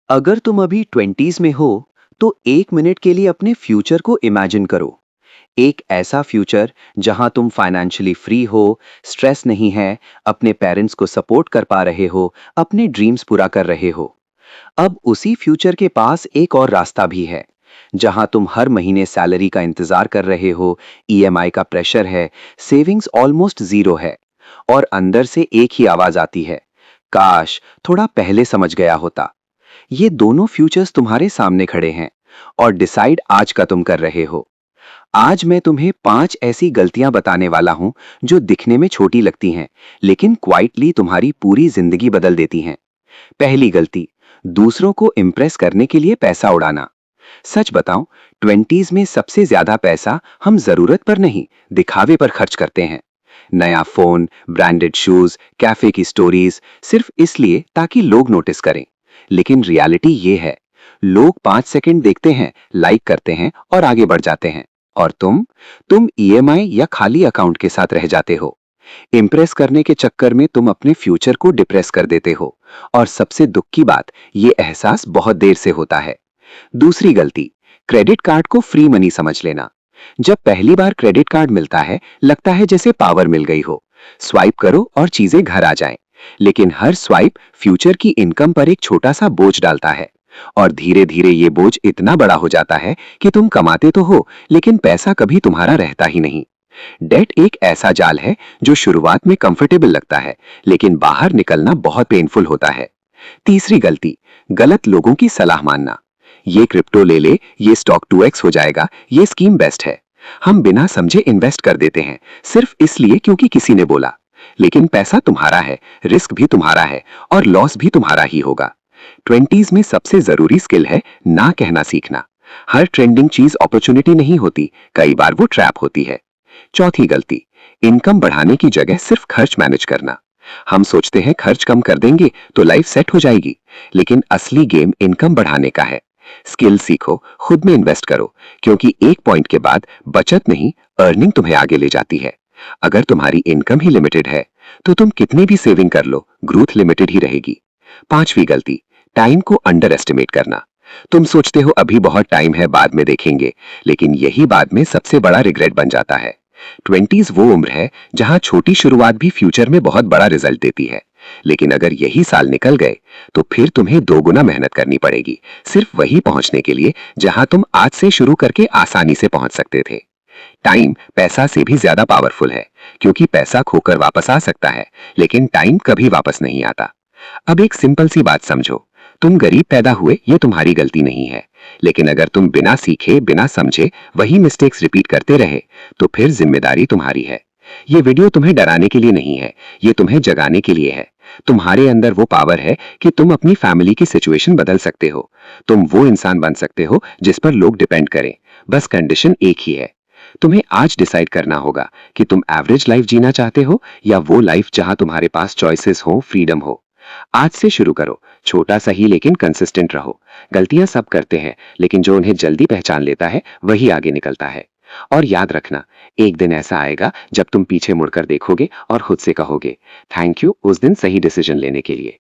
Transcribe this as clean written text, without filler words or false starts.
अगर तुम अभी 20s में हो तो 1 मिनट के लिए अपने फ्यूचर को इमेजिन करो। एक ऐसा फ्यूचर जहां तुम फाइनेंशियली फ्री हो, स्ट्रेस नहीं है, अपने पेरेंट्स को सपोर्ट कर पा रहे हो, अपने ड्रीम्स पूरा कर रहे हो। अब उसी फ्यूचर के पास एक और रास्ता भी है, जहां तुम हर महीने सैलरी का इंतजार कर रहे हो, ईएमआई का प्रेशर है, सेविंग्स ऑलमोस्ट जीरो है, और अंदर से एक ही आवाज आती है, काश थोड़ा पहले समझ गया होता। ये दोनों फ्यूचर्स तुम्हारे सामने खड़े हैं और डिसाइड आज का तुम कर रहे हो। आज मैं तुम्हें 5 ऐसी गलतियां बताने वाला हूं जो दिखने में छोटी लगती हैं, लेकिन क्वाइटली तुम्हारी पूरी जिंदगी बदल देती हैं। पहली गलती, दूसरों को इम्प्रेस करने के लिए पैसा उड़ाना। सच बताऊं, 20s में सबसे ज्यादा पैसा हम जरूरत पर नहीं, दिखावे पर खर्च करते हैं। नया फोन, ब्रांडेड शूज, कैफे की स्टोरीज, सिर्फ इसलिए ताकि लोग नोटिस करें। लेकिन रियलिटी ये है, लोग 5 सेकंड देखते हैं, लाइक करते हैं और आगे बढ़ जाते हैं। और तुम ईएमआई या खाली अकाउंट के साथ रह जाते हो। इम्प्रेस करने के चक्कर में तुम अपने फ्यूचर को डिप्रेस कर देते हो। और सबसे दुख की बात, ये एहसास बहुत देर से होता है। दूसरी गलती, क्रेडिट कार्ड को फ्री मनी समझ लेना। जब पहली बार क्रेडिट कार्ड मिलता है, लगता है जैसे पावर मिल गई हो। स्वाइप करो और चीजें घर आ जाएं। लेकिन हर स्वाइप फ्यूचर की इनकम पर एक छोटा सा बोझ डालता है। और धीरे धीरे ये बोझ इतना बड़ा हो जाता है कि तुम कमाते तो हो, लेकिन पैसा कभी तुम्हारा रहता ही नहीं। डेट एक ऐसा जाल है जो शुरुआत में कंफर्टेबल लगता है, लेकिन बाहर निकलना बहुत पेनफुल होता है। तीसरी गलती, गलत लोगों की सलाह मानना। ये क्रिप्टो ले ले, ये स्टॉक 2x हो जाएगा, ये स्कीम बेस्ट है। हम बिना समझे इन्वेस्ट कर देते हैं, सिर्फ इसलिए क्योंकि किसी ने बोला। लेकिन पैसा तुम्हारा है, रिस्क भी तुम्हारा है, और लॉस भी तुम्हारा ही होगा। 20s में सबसे जरूरी स्किल है ना कहना सीखना। हर ट्रेंडिंग चीज अपॉर्चुनिटी नहीं होती, कई बार वो ट्रैप होती है। चौथी गलती, इनकम बढ़ाने की जगह सिर्फ खर्च मैनेज करना। हम सोचते हैं खर्च कम कर देंगे तो लाइफ सेट हो जाएगी, लेकिन असली गेम इनकम बढ़ाने का है। स्किल सीखो, खुद में इन्वेस्ट करो, क्योंकि एक पॉइंट के बाद बचत नहीं, अर्निंग तुम्हें आगे ले जाती है। अगर तुम्हारी इनकम ही लिमिटेड है तो तुम कितनी भी सेविंग कर लो, ग्रोथ लिमिटेड ही रहेगी। पांचवी गलती, टाइम को अंडर एस्टिमेट करना। तुम सोचते हो अभी बहुत टाइम है, बाद में देखेंगे, लेकिन यही बाद में सबसे बड़ा रिग्रेट बन जाता है। 20s वो उम्र है जहां छोटी शुरुआत भी फ्यूचर में बहुत बड़ा रिजल्ट देती है। लेकिन अगर यही साल निकल गए तो फिर तुम्हें दोगुना मेहनत करनी पड़ेगी, सिर्फ वही पहुंचने के लिए जहां तुम आज से शुरू करके आसानी से पहुंच सकते थे। टाइम पैसा से भी ज्यादा पावरफुल है, क्योंकि पैसा खोकर वापस आ सकता है, लेकिन टाइम कभी वापस नहीं आता। अब एक सिंपल सी बात समझो, तुम गरीब पैदा हुए, ये तुम्हारी गलती नहीं है। लेकिन अगर तुम बिना सीखे, बिना समझे वही मिस्टेक्स रिपीट करते रहे, तो फिर जिम्मेदारी तुम्हारी है। ये वीडियो तुम्हें डराने के लिए नहीं है, ये तुम्हें जगाने के लिए है। तुम्हारे अंदर वो पावर है कि तुम अपनी फैमिली की सिचुएशन बदल सकते हो। तुम वो इंसान बन सकते हो जिस पर लोग डिपेंड करें। बस कंडीशन एक ही है, तुम्हें आज डिसाइड करना होगा कि तुम एवरेज लाइफ जीना चाहते हो या वो लाइफ जहां तुम्हारे पास चॉइसेस हो, फ्रीडम हो। आज से शुरू करो, छोटा सही लेकिन कंसिस्टेंट रहो। गलतियां सब करते हैं, लेकिन जो उन्हें जल्दी पहचान लेता है वही आगे निकलता है। और याद रखना, एक दिन ऐसा आएगा जब तुम पीछे मुड़कर देखोगे और खुद से कहोगे, थैंक यू उस दिन सही डिसीजन लेने के लिए।